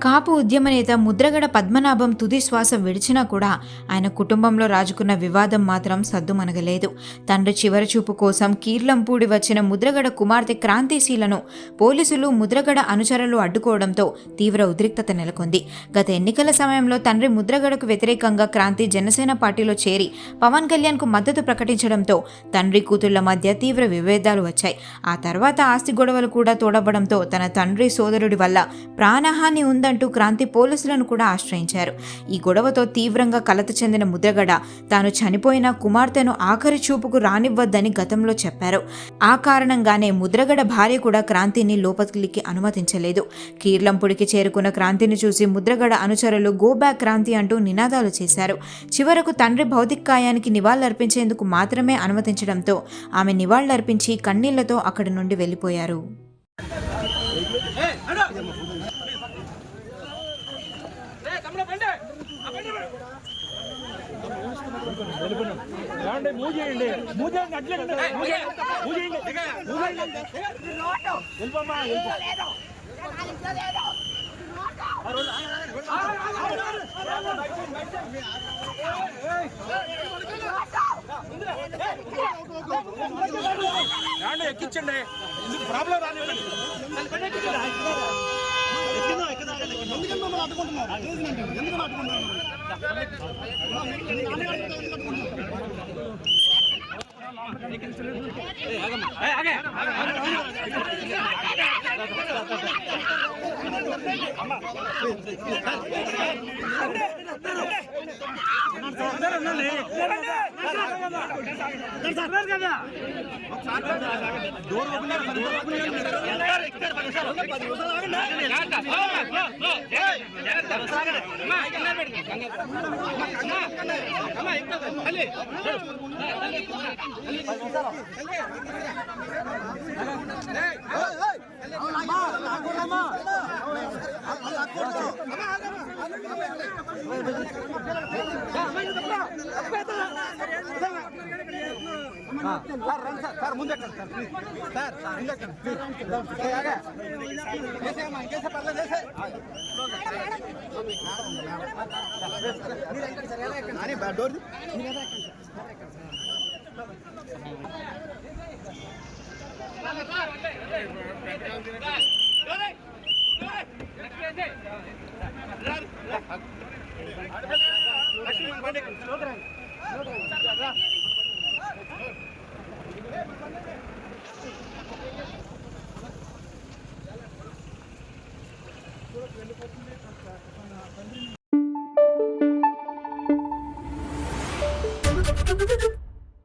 కాపు ఉద్యమ నేత ముద్రగడ పద్మనాభం తుది శ్వాస విడిచినా కూడా ఆయన కుటుంబంలో రాజుకున్న వివాదం మాత్రం సద్దుమణగలేదు. తండ్రి చివరిచూపు కోసం కీర్లంపూడి వచ్చిన ముద్రగడ కుమార్తె క్రాంతిశీలను పోలీసులు ముద్రగడ అనుచరులు అడ్డుకోవడంతో తీవ్ర ఉద్రిక్తత నెలకొంది. గత ఎన్నికల సమయంలో తండ్రి ముద్రగడకు వ్యతిరేకంగా క్రాంతి జనసేన పార్టీలో చేరి పవన్ కళ్యాణ్ కు మద్దతు ప్రకటించడంతో తండ్రి కూతుళ్ల మధ్య తీవ్ర విభేదాలు వచ్చాయి. ఆ తర్వాత ఆస్తి గొడవలు కూడా తోడవడంతో తన తండ్రి సోదరుడి వల్ల ప్రాణహాని ఉందంటూ క్రాంతి పోలీసులను కూడా ఆశ్రయించారు. ఈ గొడవతో తీవ్రంగా కలత చెందిన ముద్రగడ తాను చనిపోయిన కుమార్తెను ఆఖరి చూపుకు రానివ్వద్దని గతంలో చెప్పారు. ఆ కారణంగానే ముద్రగడ భార్య కూడా క్రాంతిని లోపలికి అనుమతించలేదు. కీర్లంపుడికి చేరుకున్న క్రాంతిని చూసి ముద్రగడ అనుచరులు గో బ్యాక్ క్రాంతి అంటూ నినాదాలు చేశారు. చివరకు తండ్రి భౌతికాయానికి నివాళులర్పించేందుకు మాత్రమే అనుమతించడంతో ఆమె నివాళులర్పించి కన్నీళ్లతో అక్కడి నుండి వెళ్లిపోయారు. ఎక్కించండి ప్రాబ్లం రానివ్వండి. Thank you.